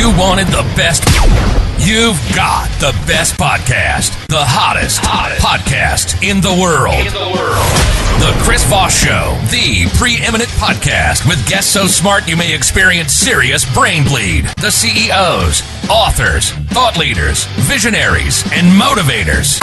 you wanted the best, you've got the best podcast, the hottest podcast in the world. The Chris Voss Show, the preeminent podcast with guests so smart you may experience serious brain bleed. The CEOs, authors, thought leaders, visionaries, and motivators.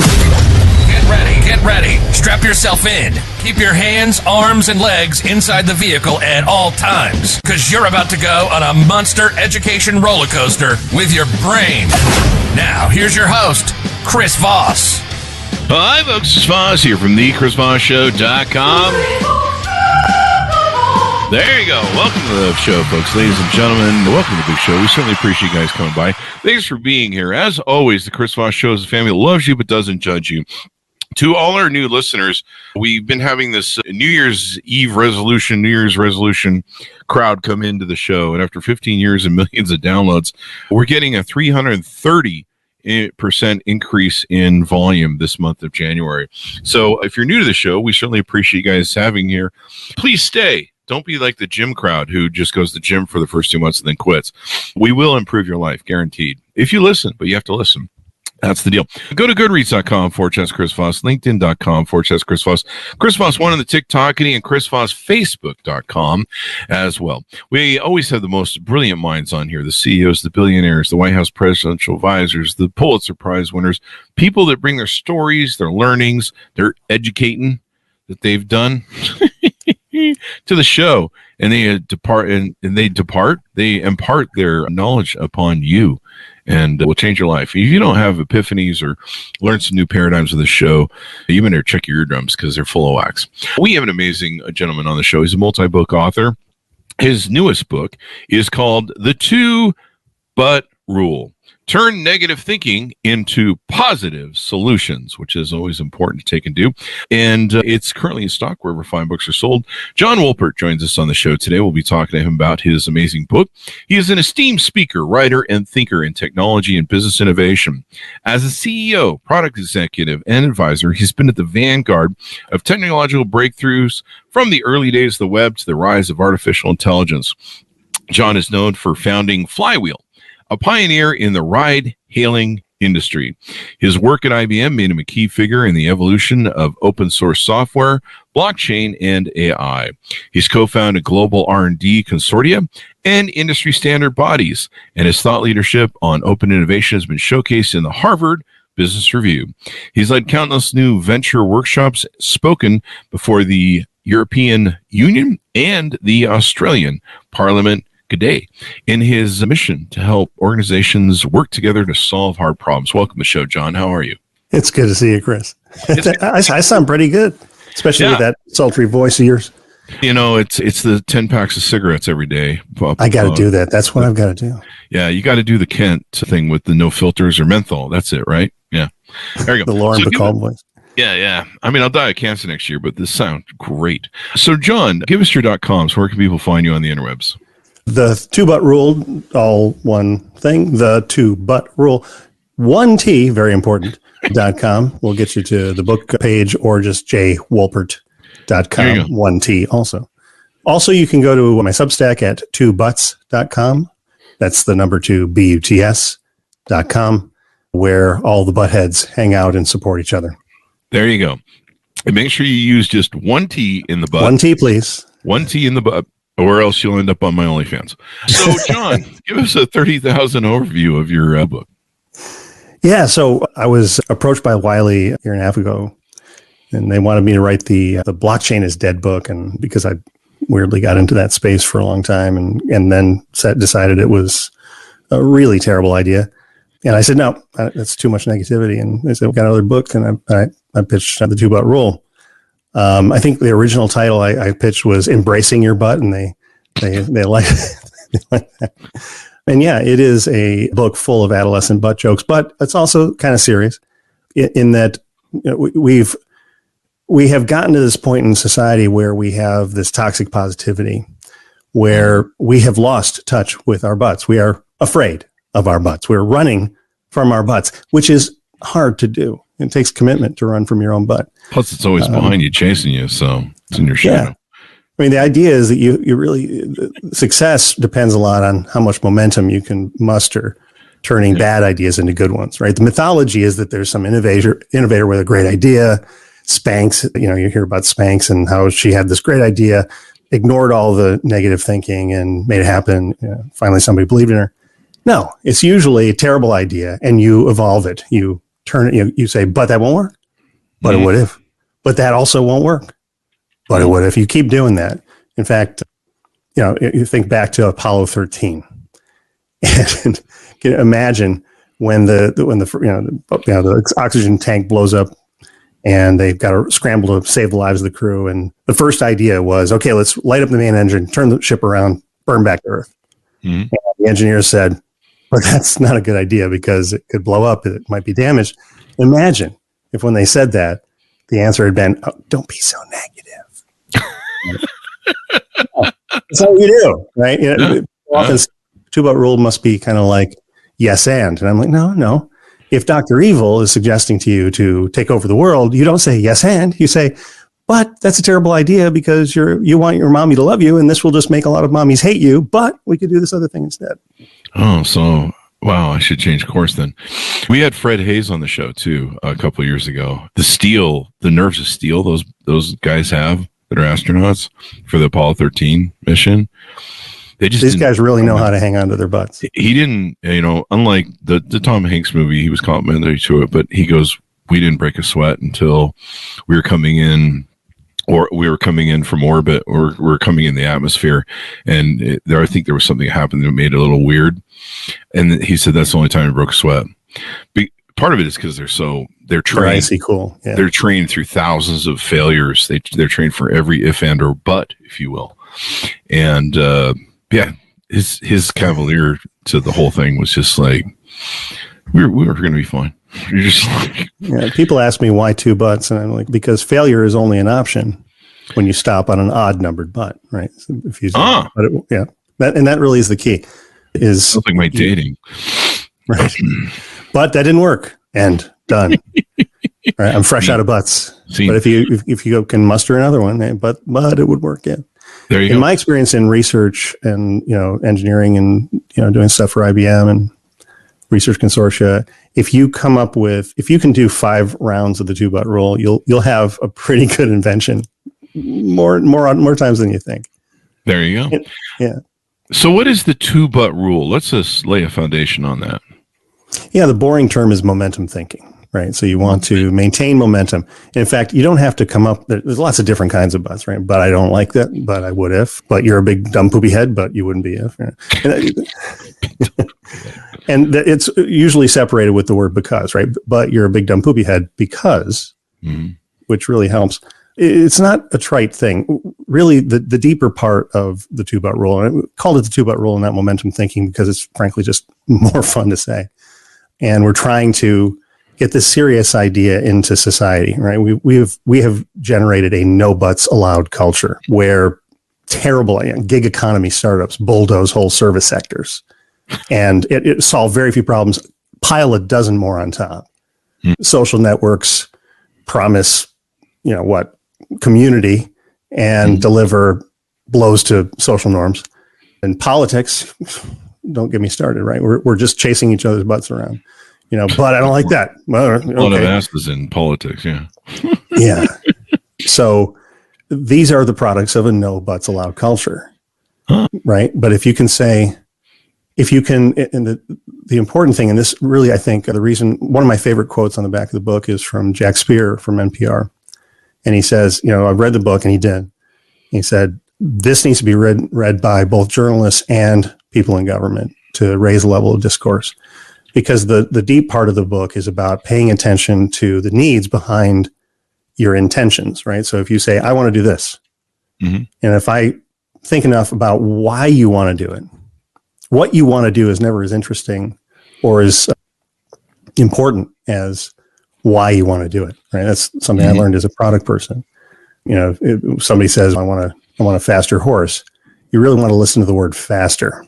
Get ready. Strap yourself in. Keep your hands, arms, and legs inside the vehicle at all times, because you're about to go on a monster education roller coaster with your brain. Now, here's your host, Chris Voss. Hi, folks. It's Voss here from thechrisvossshow.com. There you go. Welcome to the show, folks. Ladies and gentlemen, welcome to the big show. We certainly appreciate you guys coming by. Thanks for being here. As always, the Chris Voss Show is a family that loves you but doesn't judge you. To all our new listeners, we've been having this New Year's resolution crowd come into the show. And after 15 years and millions of downloads, we're getting a 330% increase in volume this month of January. So if you're new to the show, we certainly appreciate you guys having here. Please stay. Don't be like the gym crowd who just goes to the gym for the first 2 months and then quits. We will improve your life, guaranteed. If you listen, but you have to listen. That's the deal. Go to goodreads.com/Chris Voss, LinkedIn.com/Chris Voss, Chris Voss 1 on the TikTokity, and Chris Voss Facebook.com as well. We always have the most brilliant minds on here, the CEOs, the billionaires, the White House presidential advisors, the Pulitzer Prize winners, people that bring their stories, their learnings, their educating that they've done to the show, and they they impart their knowledge upon you, and will change your life. If you don't have epiphanies or learn some new paradigms of the show, you better check your eardrums because they're full of wax. We have an amazing gentleman on the show. He's a multi-book author. His newest book is called The Two-But Rule. Turn negative thinking into positive solutions, which is always important to take and do. And it's currently in stock wherever fine books are sold. John Wolpert joins us on the show today. We'll be talking to him about his amazing book. He is an esteemed speaker, writer, and thinker in technology and business innovation. As a CEO, product executive, and advisor, he's been at the vanguard of technological breakthroughs from the early days of the web to the rise of artificial intelligence. John is known for founding Flywheel, a pioneer in the ride-hailing industry. His work at IBM made him a key figure in the evolution of open-source software, blockchain, and AI. He's co-founded global R&D consortia and industry standard bodies, and his thought leadership on open innovation has been showcased in the Harvard Business Review. He's led countless new venture workshops, spoken before the European Union and the Australian Parliament G'day, in his mission to help organizations work together to solve hard problems. Welcome to the show, John. How are you? It's good to see you, Chris. I sound pretty good, especially with that sultry voice of yours. You know, it's the 10 packs of cigarettes every day. I got to do that. That's what I've got to do. Yeah, you got to do the Kent thing with the no filters or menthol. That's it, right? Yeah. There you go. The Lauren Bacall voice. Yeah. I mean, I'll die of cancer next year, but this sounds great. So, John, give us your .coms. Where can people find you on the interwebs? The two-but rule, all one thing. The two-but rule, 1T, very important, .com will get you to the book page, or just jwolpert.com, 1T also. Also, you can go to my Substack at twobuts.com. That's the number 2, buts.com, where all the buttheads hang out and support each other. There you go. And make sure you use just 1T in the butt. 1T, please. 1T in the butt. Or else you'll end up on my OnlyFans. So, John, give us a 30,000 overview of your book. Yeah, so I was approached by Wiley a year and a half ago, and they wanted me to write the Blockchain is Dead book, and because I weirdly got into that space for a long time, and then decided it was a really terrible idea. And I said, no, that's too much negativity. And they said, we've got another book, and I pitched The Two-But Rule. I think the original title I pitched was Embracing Your Butt, and they like that. And yeah, it is a book full of adolescent butt jokes, but it's also kind of serious in that we have gotten to this point in society where we have this toxic positivity, where we have lost touch with our butts. We are afraid of our butts. We're running from our butts, which is hard to do. It takes commitment to run from your own butt. Plus, it's always behind you, chasing you, so it's in your shadow. I mean, the idea is that you really, success depends a lot on how much momentum you can muster, turning bad ideas into good ones, right? The mythology is that there's some innovator with a great idea. Spanx, you hear about Spanx and how she had this great idea, ignored all the negative thinking and made it happen. Finally, somebody believed in her. No, it's usually a terrible idea, and you evolve it. You turn it, you say, but that won't work. But it would if. But that also won't work. But it would if. You keep doing that. In fact, you think back to Apollo 13, and can you imagine when the oxygen tank blows up, and they've got to scramble to save the lives of the crew. And the first idea was, okay, let's light up the main engine, turn the ship around, burn back to Earth. And the engineers said, but that's not a good idea because it could blow up. It might be damaged. Imagine if when they said that, the answer had been, oh, don't be so negative. That's what you do, right? Often, two-but rule must be kind of like yes and. And I'm like, no. If Dr. Evil is suggesting to you to take over the world, you don't say yes and. You say, but that's a terrible idea because you want your mommy to love you, and this will just make a lot of mommies hate you, but we could do this other thing instead. Oh, so, wow, I should change course then. We had Fred Hayes on the show, too, a couple of years ago. The nerves of steel those guys have that are astronauts for the Apollo 13 mission. These guys really know how to hang on to their butts. He didn't, unlike the Tom Hanks movie, he was complimentary to it, but he goes, we didn't break a sweat until we were coming in, or we were coming in from orbit, or we were coming in the atmosphere. And I think there was something that happened that made it a little weird. And he said that's the only time he broke a sweat. Part of it is because they're trained. They're icy cool. Yeah. They're trained through thousands of failures. They're trained for every if and or but, if you will. And, his cavalier to the whole thing was just like, we were going to be fine. You're just like, people ask me why two butts, and I'm like, because failure is only an option when you stop on an odd numbered butt, right? So if you that really is the key. Is something like dating, right? But that didn't work, and done. Right, I'm fresh out of butts. But if you can muster another one, but it would work. Yeah. There you go. In my experience in research and engineering and doing stuff for IBM and research consortia, if you can do 5 rounds of the two-but rule, you'll have a pretty good invention more times than you think. There you go. Yeah. So what is the two-but rule? Let's just lay a foundation on that. Yeah, the boring term is momentum thinking. Right. So you want to maintain momentum. In fact, you don't have to come up. There's lots of different kinds of butts, right? But I don't like that. But I would if. But you're a big dumb poopy head. But you wouldn't be if. And it's usually separated with the word because, right? But you're a big dumb poopy head because, which really helps. It's not a trite thing. Really, the deeper part of the two-but rule, and I called it the two-but rule and not momentum thinking because it's frankly just more fun to say. And we're trying to get this serious idea into society, right? We have generated a no buts allowed culture where terrible gig economy startups bulldoze whole service sectors, and it solved very few problems. Pile a dozen more on top. Social networks promise, community and deliver blows to social norms. And politics, don't get me started, right? We're just chasing each other's butts around. But I don't like that. Well, okay. A lot of asses in politics, yeah. Yeah. So these are the products of a no buts allowed culture, right? But and the important thing, and this really, I think, one of my favorite quotes on the back of the book is from Jack Spear from NPR. And he says, I've read the book, and he did. He said, this needs to be read by both journalists and people in government to raise the level of discourse. Because the deep part of the book is about paying attention to the needs behind your intentions, right? So if you say, I want to do this, and if I think enough about why you want to do it, what you want to do is never as interesting or as important as why you want to do it, right? That's something I learned as a product person. If somebody says, I want a faster horse, you really want to listen to the word faster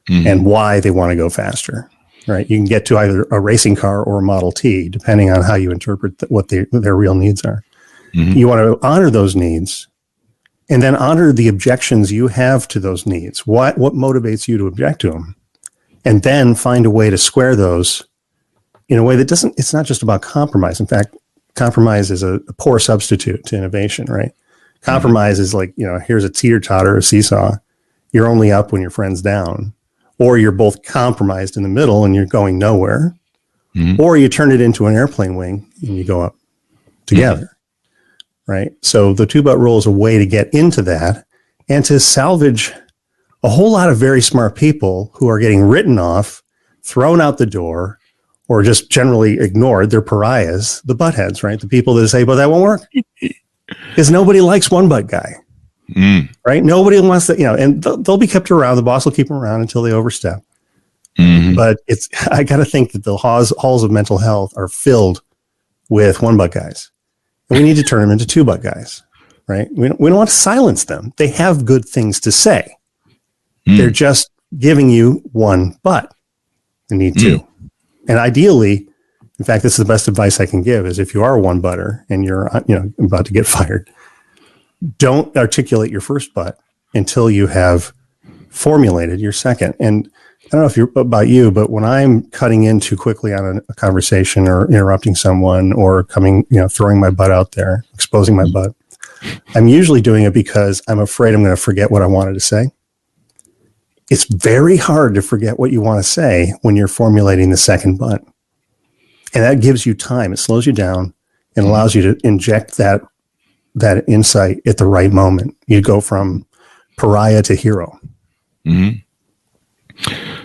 and why they want to go faster. Right, you can get to either a racing car or a Model T, depending on how you interpret what their real needs are. You want to honor those needs and then honor the objections you have to those needs. What motivates you to object to them? And then find a way to square those in a way that it's not just about compromise. In fact, compromise is a poor substitute to innovation, right? Compromise is like, here's a teeter-totter, a seesaw. You're only up when your friend's down. Or you're both compromised in the middle and you're going nowhere. Or you turn it into an airplane wing and you go up together, right? So the two-but rule is a way to get into that and to salvage a whole lot of very smart people who are getting written off, thrown out the door, or just generally ignored. They're pariahs, the buttheads, right? The people that say, but that won't work. Because nobody likes one butt guy, right? Nobody wants that, and they'll be kept around. The boss will keep them around until they overstep. But I got to think that the halls of mental health are filled with one butt guys. And we need to turn them into two butt guys, right? We don't want to silence them. They have good things to say. They're just giving you one butt. You need two. And ideally, in fact, this is the best advice I can give, is if you are a one butter and you're about to get fired, don't articulate your first butt until you have formulated your second. And I don't know if you're about you, but when I'm cutting in too quickly on a conversation or interrupting someone or throwing my butt out there, exposing my butt, I'm usually doing it because I'm afraid I'm going to forget what I wanted to say. It's very hard to forget what you want to say when you're formulating the second butt. And that gives you time. It slows you down and allows you to inject that insight at the right moment. You go from pariah to hero.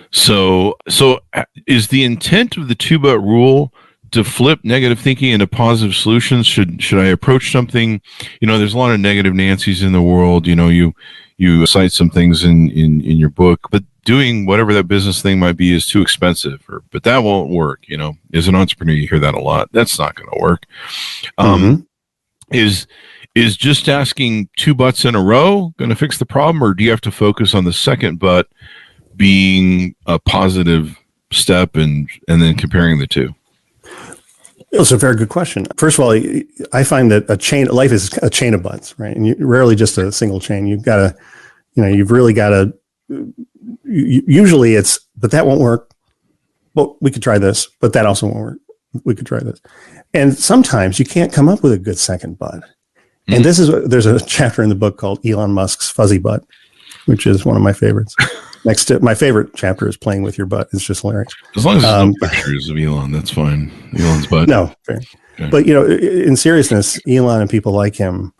So is the intent of the two-but rule to flip negative thinking into positive solutions? Should I approach something? There's a lot of negative Nancys in the world. You cite some things in your book, but doing whatever that business thing might be is too expensive, but that won't work. As an entrepreneur, you hear that a lot. That's not going to work. Is just asking two butts in a row going to fix the problem, or do you have to focus on the second butt being a positive step and then comparing the two? It's a very good question. First of all, I find that life is a chain of butts, right? And rarely just a single chain. You've really got to, usually it's, but that won't work. Well, we could try this, but that also won't work. We could try this. And sometimes you can't come up with a good second butt. And there's a chapter in the book called Elon Musk's Fuzzy Butt, which is one of my favorites. Next to my favorite chapter is Playing with Your Butt. It's just hilarious. As long as there's no pictures of Elon, that's fine. Elon's butt. No, fair. Okay. But in seriousness, Elon and people like him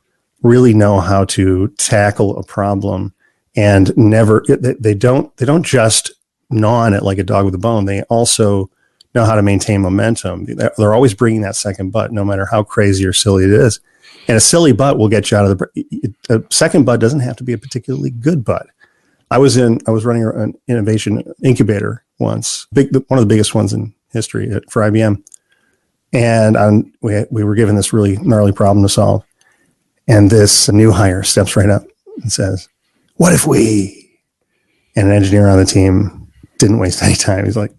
really know how to tackle a problem and they don't just gnaw on it like a dog with a bone. They also know how to maintain momentum. They're always bringing that second butt, no matter how crazy or silly it is. And a silly butt will get you out of a second butt doesn't have to be a particularly good butt. I was running an innovation incubator once, one of the biggest ones in history for IBM. And we were given this really gnarly problem to solve. And this new hire steps right up and says, "What if we?" And an engineer on the team didn't waste any time. He's like,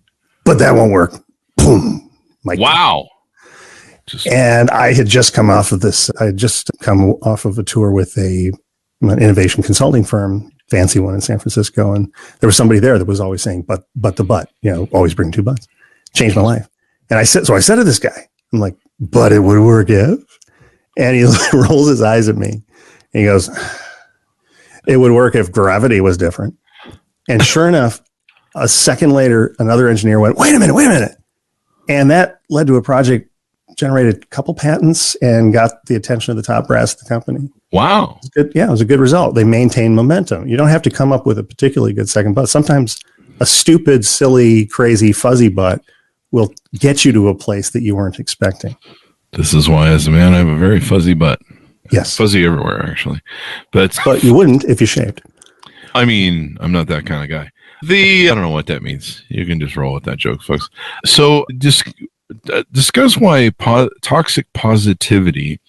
"But that won't work." Boom. Wow. And I had just come off of this. I had just come off of a tour with an innovation consulting firm, fancy one in San Francisco. And there was somebody there that was always saying, but the butt, always bring two butts. Changed my life. And I said to this guy, I'm like, "But it would work if," and he rolls his eyes at me and he goes, "It would work if gravity was different." And sure enough, a second later, another engineer went, wait a minute. And that led to a project, generated a couple patents and got the attention of the top brass of the company. Wow. It was a good result. They maintain momentum. You don't have to come up with a particularly good second butt. Sometimes a stupid, silly, crazy, fuzzy butt will get you to a place that you weren't expecting. This is why, as a man, I have a very fuzzy butt. Yes. Fuzzy everywhere, actually. But you wouldn't if you shaved. I mean, I'm not that kind of guy. I don't know what that means. You can just roll with that joke, folks. So discuss why toxic positivity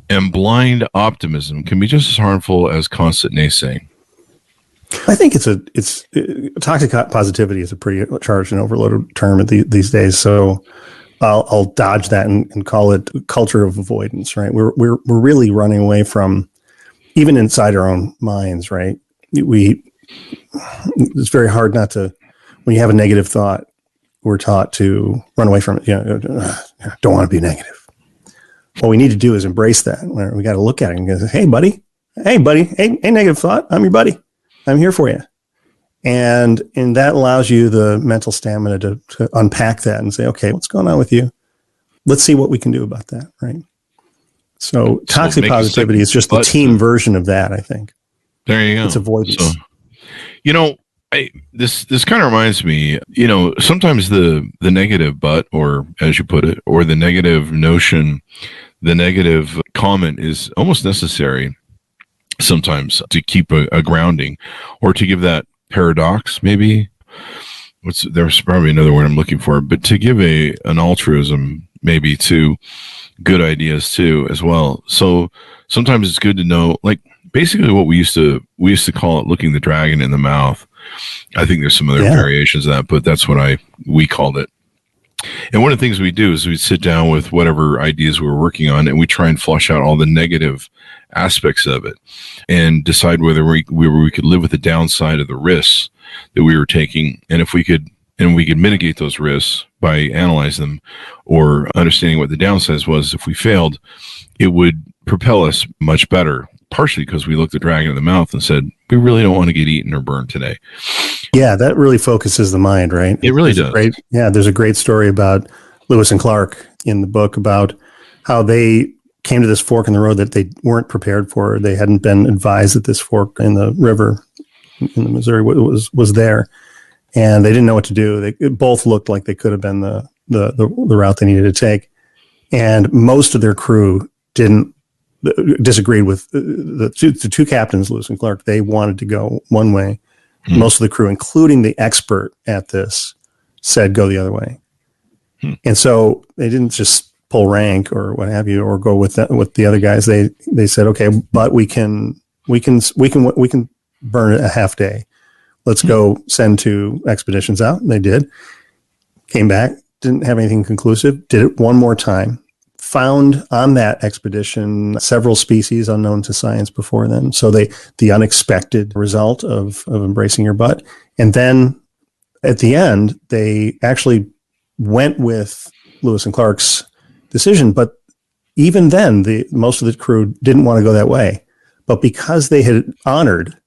and blind optimism can be just as harmful as constant naysaying. I think it's toxic positivity is a pretty charged and overloaded term these days. So I'll dodge that and call it culture of avoidance. Right? We're really running away from even inside our own minds, right? It's very hard not to, when you have a negative thought, we're taught to run away from it. Don't want to be negative. What we need to do is embrace that. We got to look at it and go, hey, buddy, hey, negative thought. I'm your buddy. I'm here for you. And that allows you the mental stamina to unpack that and say, okay, what's going on with you? Let's see what we can do about that, right? So toxic positivity is just the team version of that, I think. There you go. It's avoidance. So, this kind of reminds me, sometimes the negative but, or as you put it, or the negative notion, the negative comment is almost necessary sometimes to keep a grounding, or to give that paradox, maybe. There's probably another word I'm looking for, but to give an altruism maybe to good ideas too as well. So sometimes it's good to know, like basically what we used to call it looking the dragon in the mouth. I think there's some other variations of that, but that's what we called it. And one of the things we do is we sit down with whatever ideas we're working on, and we try and flush out all the negative aspects of it and decide whether we could live with the downside of the risks that we were taking. And if we could mitigate those risks by analyzing them or understanding what the downsides was, if we failed, it would propel us much better, partially because we looked the dragon in the mouth and said, we really don't want to get eaten or burned today. Yeah, that really focuses the mind, right? It really does. There's a great story about Lewis and Clark in the book about how they came to this fork in the road that they weren't prepared for. They hadn't been advised that this fork in the river in the Missouri was there, and they didn't know what to do. It both looked like they could have been the route they needed to take, and most of their crew disagreed with the two captains, Lewis and Clark. They wanted to go one way. Most of the crew, including the expert at this, said go the other way. And so they didn't just pull rank or what have you, or go with the other guys. They said, okay, but we can burn it a half day. Let's go send 2 expeditions out. And they did. Came back, didn't have anything conclusive. Did it one more time. Found on that expedition several species unknown to science before then. So the unexpected result of embracing your butt. And then at the end, they actually went with Lewis and Clark's decision. But even then, most of the crew didn't want to go that way. But because they had honored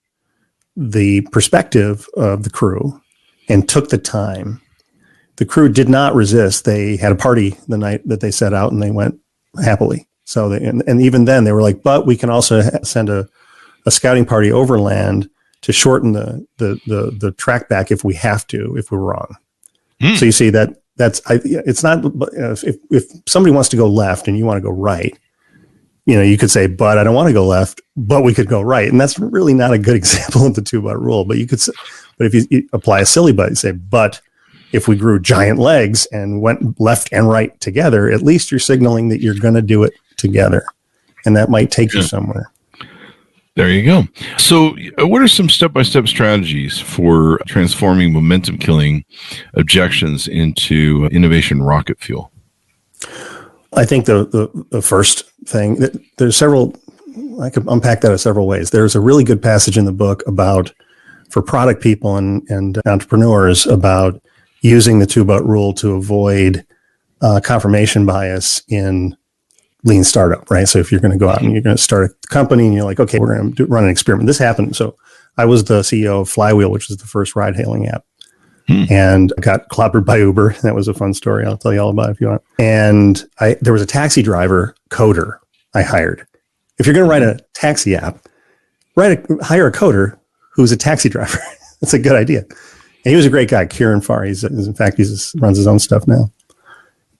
the perspective of the crew and took the time, the crew did not resist. They had a party the night that they set out, and they went happily. So and even then they were like, but we can also send a scouting party overland to shorten the track back if we have to, if we're wrong. So you see it's not, if somebody wants to go left and you want to go right, you could say, but I don't want to go left, but we could go right. And that's really not a good example of the 2-but rule, but if you apply a silly but, you say, but if we grew giant legs and went left and right together, at least you're signaling that you're going to do it together. And that might take you somewhere. There you go. So what are some step-by-step strategies for transforming momentum-killing objections into innovation rocket fuel? I think the first thing, there's several, I could unpack that in several ways. There's a really good passage in the book for product people and entrepreneurs about using the 2-but rule to avoid confirmation bias in lean startup, right? So if you're going to go out and you're going to start a company and you're like, okay, we're going to run an experiment. This happened. So I was the CEO of Flywheel, which was the first ride hailing app. And I got clobbered by Uber. That was a fun story. I'll tell you all about it if you want. And there was a taxi driver coder I hired. If you're going to write a taxi app, hire a coder who's a taxi driver. That's a good idea. And he was a great guy, Kieran Farr. He runs his own stuff now.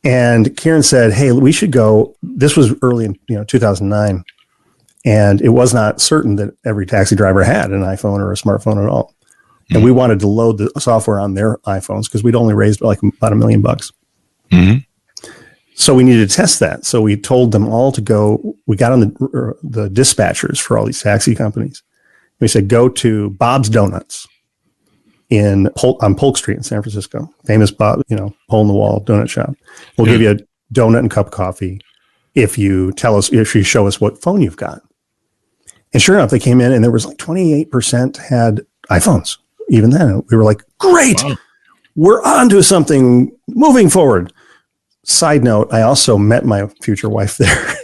And Kieran said, hey, we should go. This was early in 2009. And it was not certain that every taxi driver had an iPhone or a smartphone at all. And we wanted to load the software on their iPhones because we'd only raised like about $1 million. So we needed to test that. So we told them all to go. We got on the dispatchers for all these taxi companies. We said, go to Bob's Donuts on Polk Street in San Francisco. Famous Bob, hole in the wall donut shop. We'll give you a donut and cup of coffee if you show us what phone you've got. And sure enough, they came in and there was like 28% had iPhones. Even then, we were like, great, wow. We're on to something moving forward. Side note, I also met my future wife there.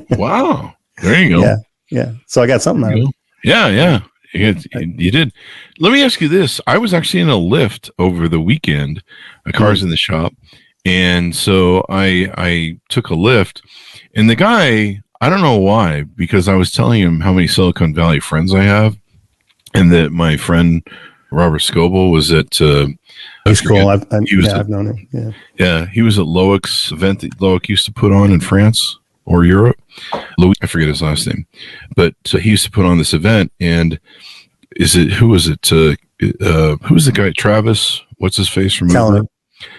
Wow. There you go. Yeah. So I got something out of it. Yeah. You did. Let me ask you this. I was actually in a Lyft over the weekend. A car's in the shop. And so I took a Lyft. And the guy, I don't know why, because I was telling him how many Silicon Valley friends I have. And that my friend Robert Scoble was at... He's cool. I've known him. Yeah, he was at Loic's event that Loic used to put on in France or Europe. Louis, I forget his last name, but he used to put on this event. And who was it? Who was the guy? Travis? What's his face from Uber?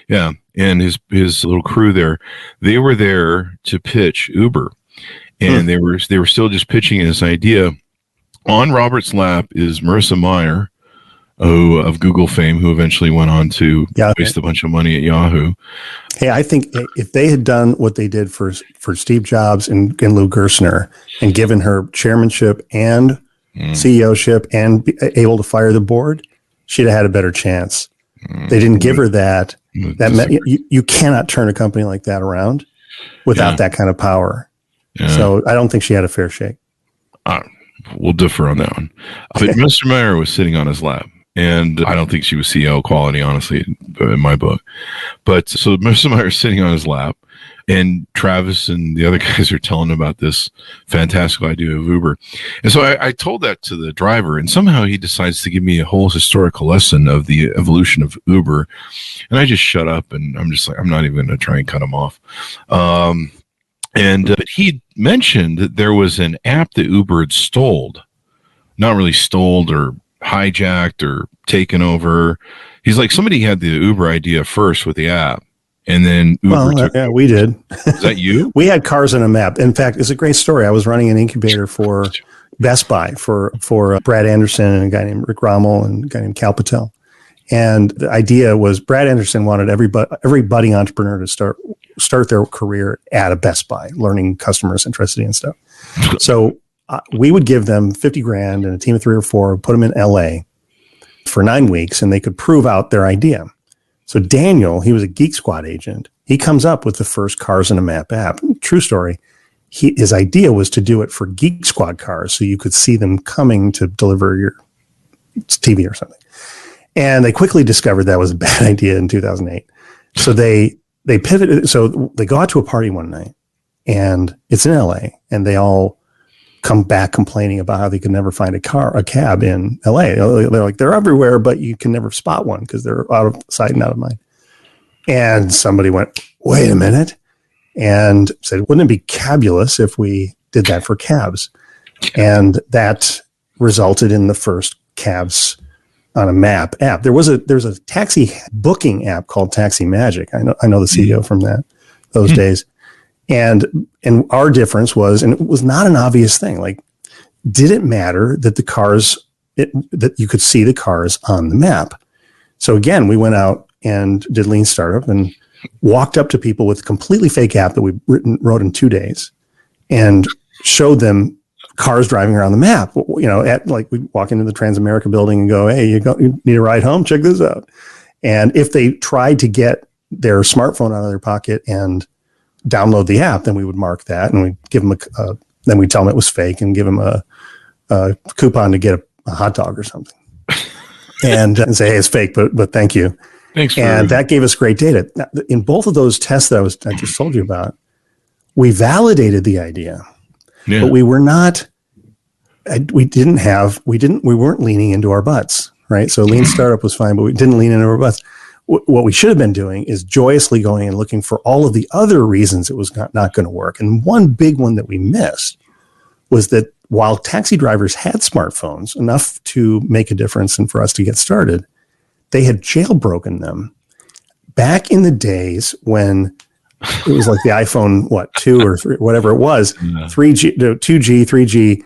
Yeah, and his little crew there. They were there to pitch Uber, and they were still just pitching this idea. On Robert's lap is Marissa Mayer, of Google fame, who eventually went on to waste a bunch of money at Yahoo. Hey, I think if they had done what they did for Steve Jobs and Lou Gerstner and given her chairmanship and CEOship and be able to fire the board, she'd have had a better chance. They didn't give her that. That meant you cannot turn a company like that around without that kind of power. Yeah. So I don't think she had a fair shake. We'll differ on that one. But Mr. Mayer was sitting on his lap. And I don't think she was CEO quality, honestly, in my book. But so Mr. Meyer's sitting on his lap, and Travis and the other guys are telling him about this fantastic idea of Uber. And so I told that to the driver, and somehow he decides to give me a whole historical lesson of the evolution of Uber. And I just shut up, and I'm just like, I'm not even going to try and cut him off. But he mentioned that there was an app that Uber had stoled. Not really stoled or hijacked or taken over. He's like, somebody had the Uber idea first with the app, and then Uber took it. We did. Is that you? We had cars in a map. In fact, it's a great story. I was running an incubator for Best Buy for Brad Anderson and a guy named Rick Rommel and a guy named Cal Patel. And the idea was Brad Anderson wanted every budding entrepreneur to start their career at a Best Buy, learning customer centricity and stuff. So we would give them $50,000 and a team of 3 or 4, put them in LA for 9 weeks, and they could prove out their idea. So Daniel, he was a Geek Squad agent. He comes up with the first Cars in a Map app. True story. His idea was to do it for Geek Squad cars, so you could see them coming to deliver your TV or something. And they quickly discovered that was a bad idea in 2008. So they pivoted. So they go out to a party one night, and it's in LA, and they all come back complaining about how they could never find a cab in LA. They're like, they're everywhere, but you can never spot one because they're out of sight and out of mind. And somebody went, wait a minute, and said, wouldn't it be cabulous if we did that for cabs? And that resulted in the first cabs on a map app. There's a taxi booking app called Taxi Magic. I know the CEO from those days. And our difference was, and it was not an obvious thing, like, did it matter that that you could see the cars on the map? So again, we went out and did Lean Startup and walked up to people with a completely fake app that we wrote in 2 days and showed them cars driving around the map. We'd walk into the Transamerica building and go, hey, you need a ride home? Check this out. And if they tried to get their smartphone out of their pocket and download the app, then we would mark that, and we'd give them then we'd tell them it was fake and give them a coupon to get a hot dog or something, and say, hey, it's fake, but thank you. Thanks. And that gave us great data. Now, in both of those tests that I just told you about, we validated the idea, but we were not. We weren't leaning into our butts, right? So Lean Startup was fine, but we didn't lean into our butts. What we should have been doing is joyously going and looking for all of the other reasons it was not going to work. And one big one that we missed was that while taxi drivers had smartphones, enough to make a difference and for us to get started, they had jailbroken them back in the days when it was like the iPhone, 2 or 3, whatever it was, 3G, 2G, 3G.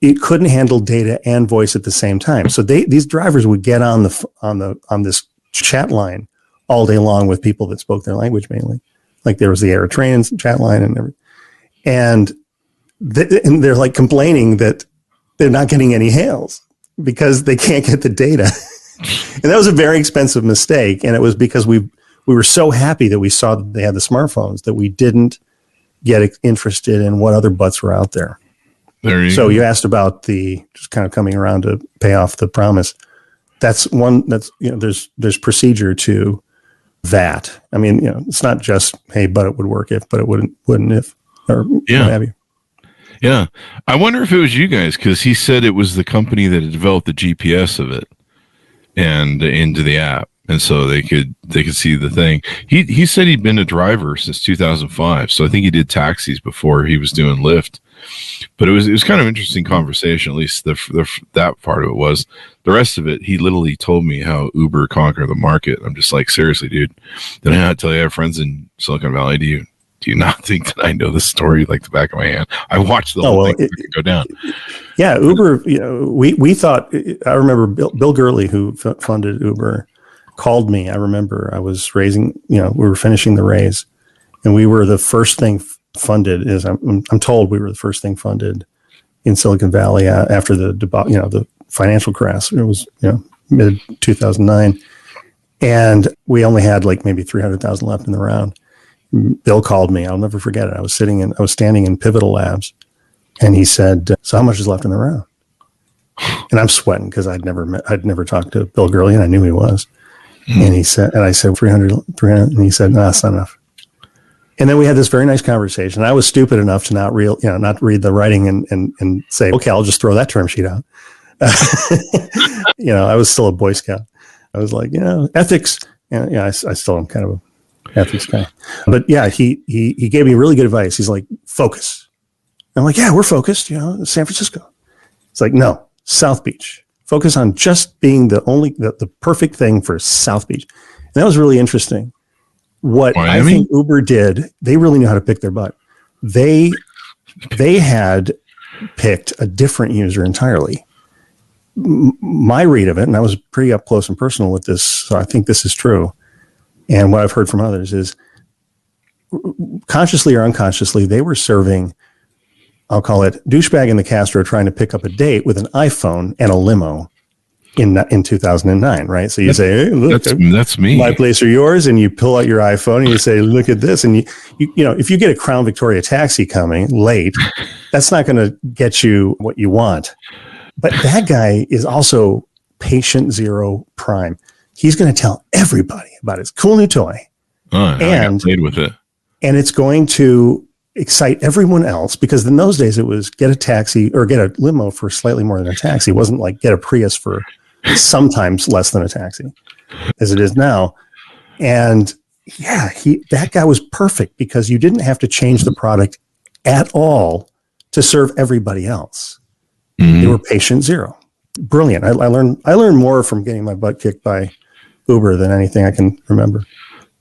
It couldn't handle data and voice at the same time. So these drivers would get on this chat line all day long with people that spoke their language mainly. Like there was the AirTrain chat line and everything. And they're like complaining that they're not getting any hails because they can't get the data. And that was a very expensive mistake. And it was because we were so happy that we saw that they had the smartphones that we didn't get interested in what other butts were out there. So you asked about just kind of coming around to pay off the promise. That's one that's, there's procedure to that. I mean, it's not just, hey, but it would work if, but it wouldn't if, or what have you. Yeah. I wonder if it was you guys, because he said it was the company that had developed the GPS of it and into the app. And so they could see the thing. He said he'd been a driver since 2005. So I think he did taxis before he was doing Lyft. But it was kind of interesting conversation. At least that part of it was. The rest of it, he literally told me how Uber conquered the market. I'm just like, seriously, dude. Did I not tell you I have friends in Silicon Valley? Do you not think that I know this story like the back of my hand? I watched the whole thing go down. Yeah, Uber. We thought. I remember Bill Gurley, who funded Uber, called me. I remember I was raising. We were finishing the raise, and we were the first thing funded. I'm told we were the first thing funded in Silicon Valley after the financial crash. It was mid 2009, and we only had like maybe 300,000 left in the round. Bill called me. I'll never forget it. I was standing in Pivotal Labs, and he said, "So how much is left in the round?" And I'm sweating because I'd never talked to Bill Gurley, and I knew he was. And I said 300, and he said, "No, that's not enough." And then we had this very nice conversation. I was stupid enough to not read the writing and say, "Okay, I'll just throw that term sheet out." I was still a Boy Scout. I was like, ethics, and I still am kind of a ethics guy. But yeah, he gave me really good advice. He's like, focus. I'm like, yeah, we're focused, San Francisco. It's like, no, South Beach. Focus on just being the perfect thing for South Beach. And that was really interesting. What Miami? I think Uber did, they really knew how to pick their butt. They had picked a different user entirely. My read of it, and I was pretty up close and personal with this, so I think this is true. And what I've heard from others is, consciously or unconsciously, they were serving, I'll call it, douchebag in the Castro trying to pick up a date with an iPhone and a limo in 2009, right? So you say, hey, look, that's me. My place or yours, and you pull out your iPhone and you say, look at this. And you if you get a Crown Victoria taxi coming late, that's not going to get you what you want. But that guy is also patient zero prime. He's going to tell everybody about his cool new toy. And played with it. And it's going to excite everyone else, because in those days it was get a taxi or get a limo for slightly more than a taxi. It wasn't like get a Prius for sometimes less than a taxi as it is now. And yeah, that guy was perfect because you didn't have to change the product at all to serve everybody else. Mm-hmm. They were patient zero. Brilliant. I learned more from getting my butt kicked by Uber than anything I can remember.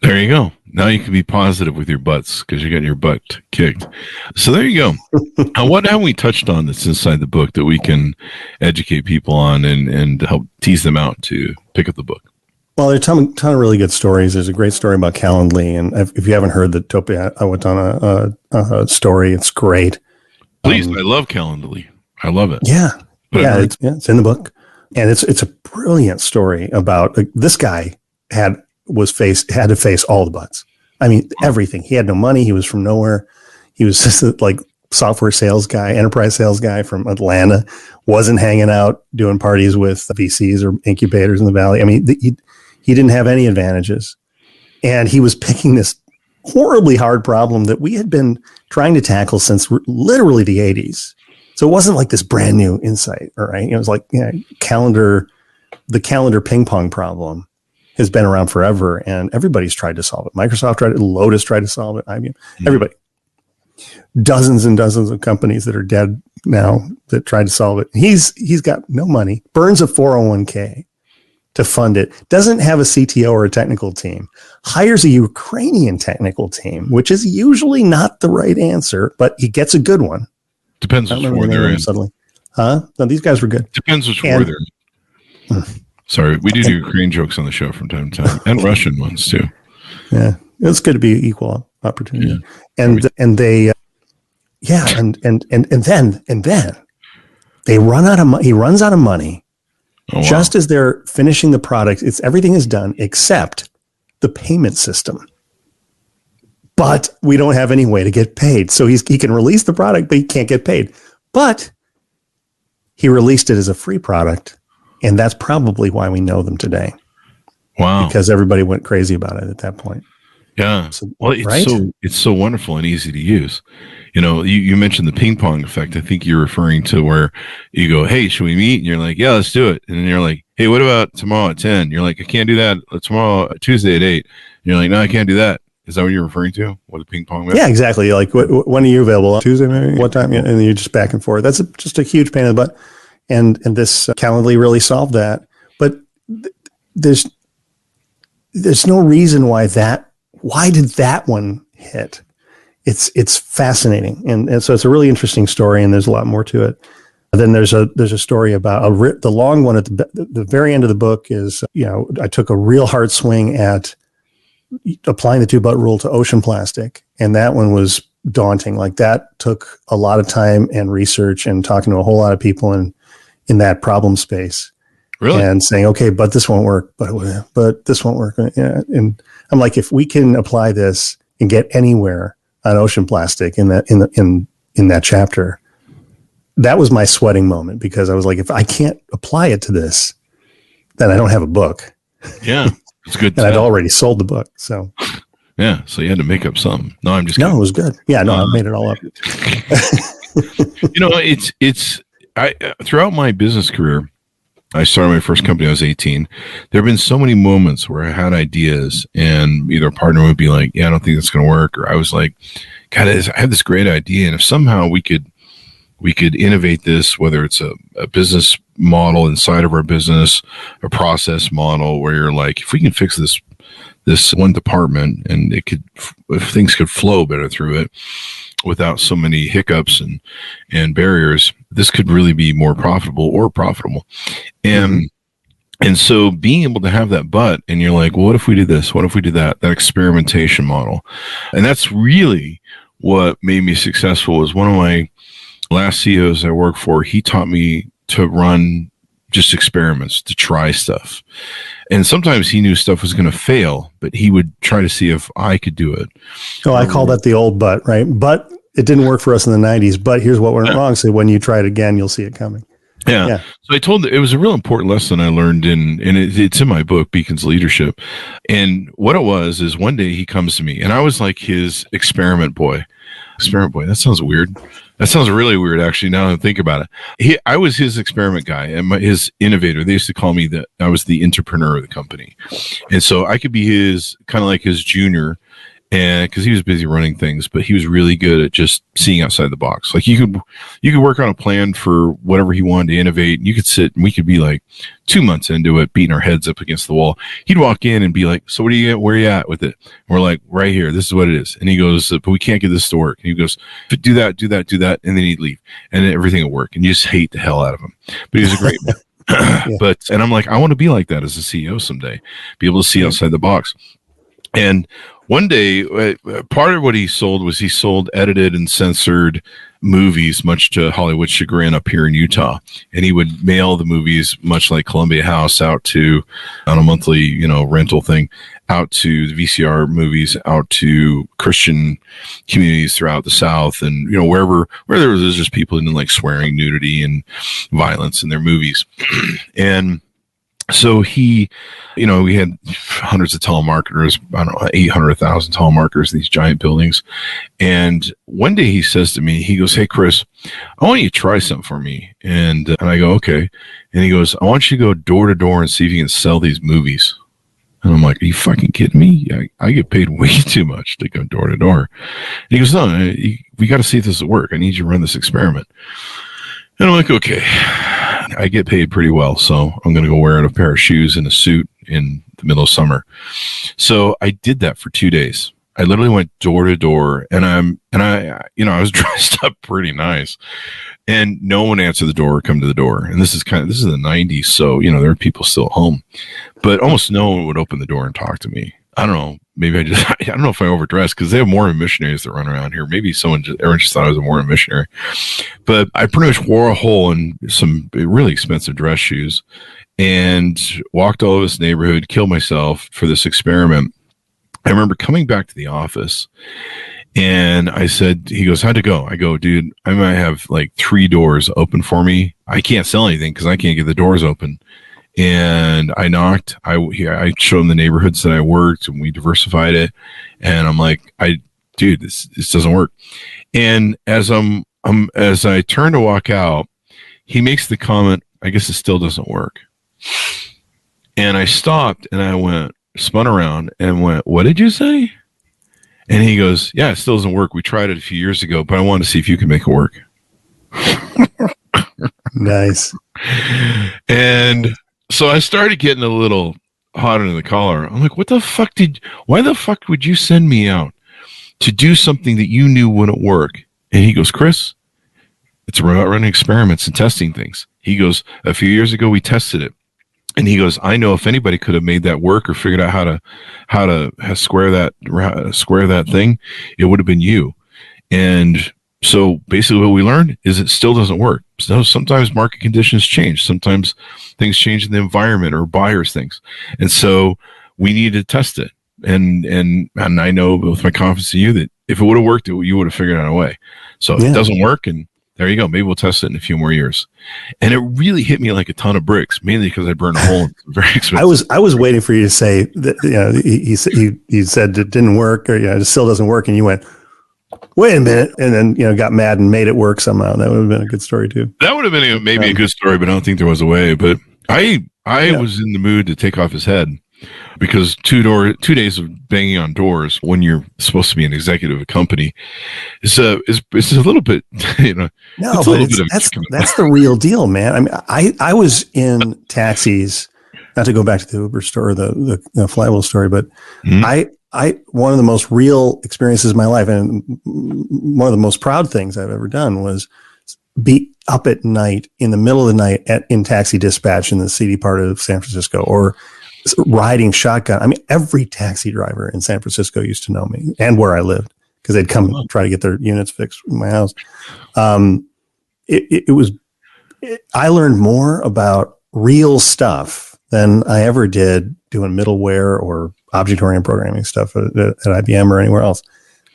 There you go. Now you can be positive with your butts because you got your butt kicked. So there you go. Now, what have we touched on that's inside the book that we can educate people on and help tease them out to pick up the book? Well, there's a ton of really good stories. There's a great story about Calendly. And if you haven't heard the Topia Awatana story, it's great. Please, I love Calendly. I love it. Yeah. It's in the book. And it's a brilliant story about this guy had to face all the butts. I mean, everything. He had no money. He was from nowhere. He was just a software sales guy, enterprise sales guy from Atlanta, wasn't hanging out doing parties with VCs or incubators in the Valley. I mean, he didn't have any advantages. And he was picking this horribly hard problem that we had been trying to tackle since literally the 80s. So it wasn't like this brand new insight, all right? It was like the calendar ping pong problem has been around forever, and everybody's tried to solve it. Microsoft tried it, Lotus tried to solve it, IBM, everybody. Dozens and dozens of companies that are dead now that tried to solve it. He's got no money, burns a 401k to fund it, doesn't have a CTO or a technical team, hires a Ukrainian technical team, which is usually not the right answer, but he gets a good one. Depends which war they're in. Suddenly. No, these guys were good. Depends which war they're in. Sorry, we do Ukraine jokes on the show from time to time, and Russian ones too. Yeah, it's good to be equal opportunity. Yeah. And then He runs out of money. Oh, wow. Just as they're finishing the product. Everything is done except the payment system. But we don't have any way to get paid. So he can release the product, but he can't get paid. But he released it as a free product. And that's probably why we know them today. Wow. Because everybody went crazy about it at that point. Yeah. So, Well, it's so wonderful and easy to use. You mentioned the ping pong effect. I think you're referring to where you go, hey, should we meet? And you're like, yeah, let's do it. And then you're like, hey, what about tomorrow at 10? You're like, I can't do that. Tomorrow, Tuesday at 8. And you're like, no, I can't do that. Is that what you're referring to? What the ping pong? Yeah, exactly. Like, when are you available? Tuesday, maybe? What time? And you're just back and forth. That's just a huge pain in the butt. And this Calendly really solved that. But there's no reason why did that one hit? It's fascinating. And so it's a really interesting story, and there's a lot more to it. Then there's a story about the long one at the very end of the book is, I took a real hard swing at applying the 2-butt rule to ocean plastic. And that one was daunting. Like, that took a lot of time and research and talking to a whole lot of people in that problem space. Really? And saying, okay, but this won't work, but this won't work. And I'm like, if we can apply this and get anywhere on ocean plastic in that chapter, that was my sweating moment, because I was like, if I can't apply it to this, then I don't have a book. Yeah. It's good. And I'd already sold the book. So yeah. So you had to make up something. No, I'm just kidding. No, it was good. Yeah, no, I made it all up. I throughout my business career, I started my first company. I was 18. There have been so many moments where I had ideas, and either a partner would be like, yeah, I don't think that's going to work. Or I was like, God, I have this great idea. And if somehow we could innovate this, whether it's a business model inside of our business, a process model where you're like, if we can fix this one department and if things could flow better through it without so many hiccups and barriers, this could really be more profitable. And so being able to have that and you're like, well, what if we do this? What if we do that experimentation model? And that's really what made me successful. Was one of my last CEOs I worked for, he taught me to run just experiments, to try stuff. And sometimes he knew stuff was going to fail, but he would try to see if I could do it. Oh, I call that the old but, right? But it didn't work for us in the 90s, but here's what went wrong. So when you try it again, you'll see it coming. Yeah. So I told it was a real important lesson I learned and it's in my book, Beacon's Leadership. And what it was is one day he comes to me and I was like his experiment boy. That sounds weird. That sounds really weird, actually, now that I think about it. I was his experiment guy and his innovator. They used to call me I was the entrepreneur of the company. And so I could be his, kind of like his junior, and because he was busy running things, but he was really good at just seeing outside the box. Like you could work on a plan for whatever he wanted to innovate. And you could sit and we could be like 2 months into it, beating our heads up against the wall. He'd walk in and be like, so where are you at with it? And we're like, right here, this is what it is. And he goes, but we can't get this to work. And he goes, do that. And then he'd leave and then everything would work. And you just hate the hell out of him, but he was a great man. And I'm like, I want to be like that as a CEO someday, be able to see outside the box. And one day, part of what he sold edited and censored movies, much to Hollywood's chagrin up here in Utah. And he would mail the movies, much like Columbia House, out to, on a monthly, rental thing, out to the VCR movies, out to Christian communities throughout the South, and where there was just people who didn't like swearing, nudity, and violence in their movies, and. So we had hundreds of telemarketers, I don't know, 800,000 telemarketers in these giant buildings. And one day he says to me, he goes, hey, Chris, I want you to try something for me. And I go, okay. And he goes, I want you to go door to door and see if you can sell these movies. And I'm like, are you fucking kidding me? I get paid way too much to go door to door. And he goes, no, we got to see if this will work. I need you to run this experiment. And I'm like, okay. I get paid pretty well, so I'm going to go wear a pair of shoes and a suit in the middle of summer. So I did that for 2 days. I literally went door to door, and I was dressed up pretty nice, and no one answered the door or come to the door. And this is the 90s, so there are people still at home, but almost no one would open the door and talk to me. I don't know. Maybe I don't know if I overdressed because they have Mormon missionaries that run around here. Maybe everyone just thought I was a Mormon missionary. But I pretty much wore a hole in some really expensive dress shoes and walked all over this neighborhood, killed myself for this experiment. I remember coming back to the office and I said, he goes, how'd it go? I go, dude, I might have like 3 doors open for me. I can't sell anything because I can't get the doors open. And I knocked. I showed him the neighborhoods that I worked, and we diversified it. And I'm like, dude, this doesn't work. And as I turn to walk out, he makes the comment, I guess it still doesn't work. And I stopped and I spun around and went, what did you say? And he goes, yeah, it still doesn't work. We tried it a few years ago, but I wanted to see if you could make it work. Nice. And so I started getting a little hot under the collar. I'm like, why the fuck would you send me out to do something that you knew wouldn't work? And he goes, Chris, it's about running experiments and testing things. He goes, a few years ago, we tested it. And he goes, I know if anybody could have made that work or figured out how to square that thing, it would have been you. And so basically what we learned is it still doesn't work. So sometimes market conditions change. Sometimes things change in the environment or buyers things. And so we need to test it. And I know with my confidence in you that if it would have worked, you would have figured out a way. So if it doesn't work, and there you go. Maybe we'll test it in a few more years. And it really hit me like a ton of bricks, mainly because I burned a hole. Very expensive. I was waiting for you to say that, he said it didn't work, or, it still doesn't work. And you went, wait a minute. And then, got mad and made it work somehow. That would have been a good story too. That would have been maybe a good story, but I don't think there was a way. But I was in the mood to take off his head, because 2 days of banging on doors when you're supposed to be an executive of a company is a little bit, No, but that's the real deal, man. I mean, I was in taxis, not to go back to the Uber story, the flywheel story, but one of the most real experiences of my life, and one of the most proud things I've ever done, was be up at night in the middle of the night in taxi dispatch in the seedy part of San Francisco, or riding shotgun. I mean, every taxi driver in San Francisco used to know me and where I lived, because they'd come and try to get their units fixed in my house. I learned more about real stuff than I ever did doing middleware or object-oriented programming stuff at IBM or anywhere else.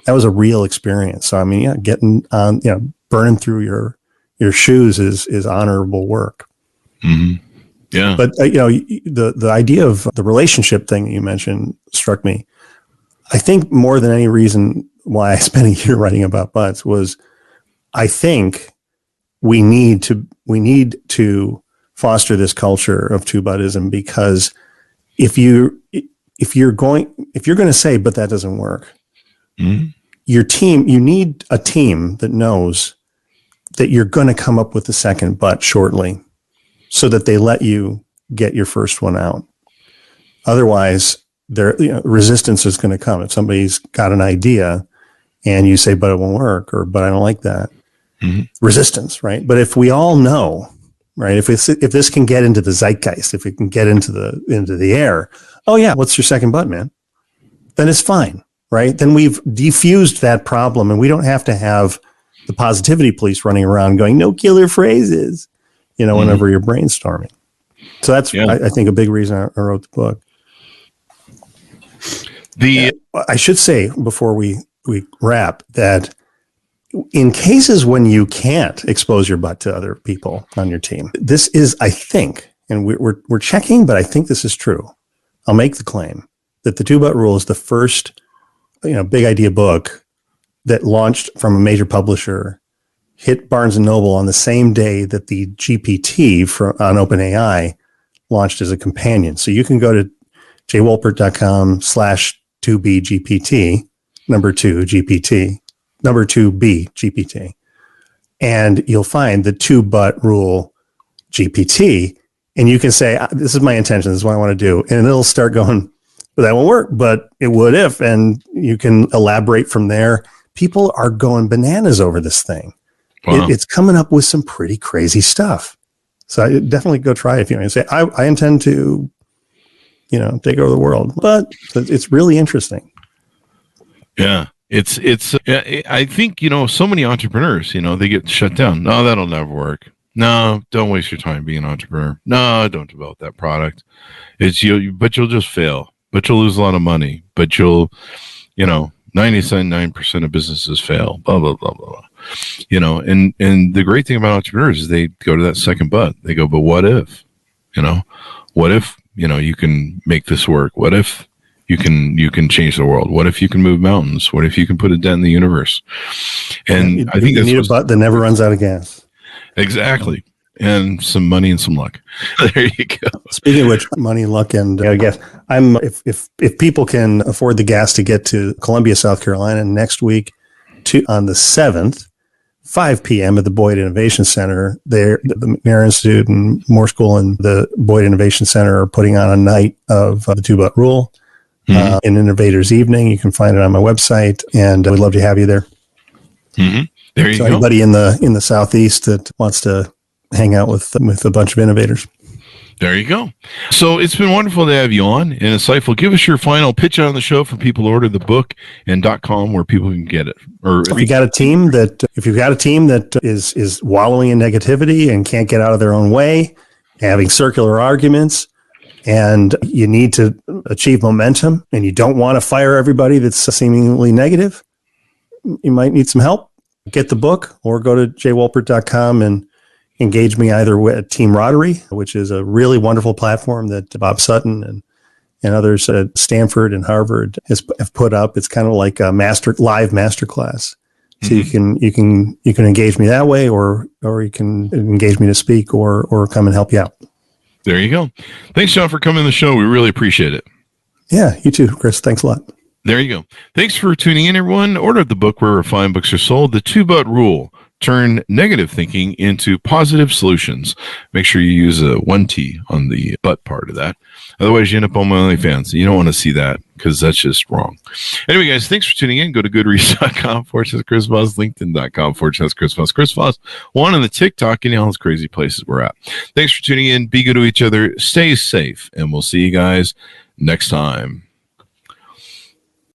That was a real experience. So, I mean, getting on, burning through your shoes is honorable work. Mm-hmm. Yeah. But, the idea of the relationship thing that you mentioned struck me. I think more than any reason why I spent a year writing about butts was, I think we need to foster this culture of two-buttism, because if you're going to say, but that doesn't work, your team, you need a team that knows that you're going to come up with a second butt shortly, so that they let you get your first one out. Otherwise, resistance is going to come. If somebody's got an idea and you say, but it won't work, or, but I don't like that, resistance, right? But if we all know, right, if this can get into the zeitgeist, if it can get into the air, oh yeah, what's your second butt, man? Then it's fine, right? Then we've defused that problem, and we don't have to have the positivity police running around going, no killer phrases, whenever you're brainstorming. So that's, I think, a big reason I wrote the book. I should say, before we wrap, that in cases when you can't expose your butt to other people on your team, this is, I think, and we're checking, but I think this is true. I'll make the claim that the two-butt rule is the first, big idea book that launched from a major publisher, hit Barnes & Noble on the same day that the GPT on OpenAI launched as a companion. So you can go to jwolpert.com/2bgpt, number 2 GPT, number 2b GPT, and you'll find the two-butt rule GPT, and you can say, this is my intention, this is what I want to do, and it'll start going, but that won't work, but it would if, and you can elaborate from there. People are going bananas over this thing. Wow. It's coming up with some pretty crazy stuff. So I definitely go try it if you want to say, I intend to take over the world. But it's really interesting. Yeah. I think, so many entrepreneurs, they get shut down. No, that'll never work. No, don't waste your time being an entrepreneur. No, don't develop that product. But you'll just fail, but you'll lose a lot of money, but you'll, 99% of businesses fail, blah, blah, blah, blah, blah. And the great thing about entrepreneurs is they go to that second but. They go, but what if, what if, you can make this work? What if you can change the world? What if you can move mountains? What if you can put a dent in the universe? And I think you need a butt that never runs out of gas. Exactly. And some money and some luck. There you go. Speaking of which, money, luck, and I guess if people can afford the gas to get to Columbia, South Carolina next week on the 7th, 5 p.m. at the Boyd Innovation Center, the McNair Institute and Moore School and the Boyd Innovation Center are putting on a night of the two-but rule, an Innovator's Evening. You can find it on my website, and we'd love to have you there. Mm-hmm. There you go. Anybody in the Southeast that wants to hang out with a bunch of innovators. There you go. So it's been wonderful to have you on and insightful. Give us your final pitch on the show for people to order the book and .com where people can get it. Or if you've got a team that is wallowing in negativity and can't get out of their own way, having circular arguments, and you need to achieve momentum, and you don't want to fire everybody that's seemingly negative, you might need some help. Get the book or go to jwolpert.com and engage me either with Team Rotary, which is a really wonderful platform that Bob Sutton and others at Stanford and Harvard have put up. It's kind of like a live masterclass. So you can engage me that way, or you can engage me to speak or come and help you out. There you go. Thanks, John, for coming on the show. We really appreciate it. Yeah, you too, Chris. Thanks a lot. There you go. Thanks for tuning in, everyone. Order the book where fine books are sold. The two-but rule. Turn negative thinking into positive solutions. Make sure you use a 1T on the but part of that. Otherwise, you end up on my OnlyFans. You don't want to see that because that's just wrong. Anyway, guys, thanks for tuning in. Go to goodreads.com/Chris Voss, LinkedIn.com/Chris Voss, Chris Voss, one on the TikTok, and all those crazy places we're at. Thanks for tuning in. Be good to each other. Stay safe, and we'll see you guys next time.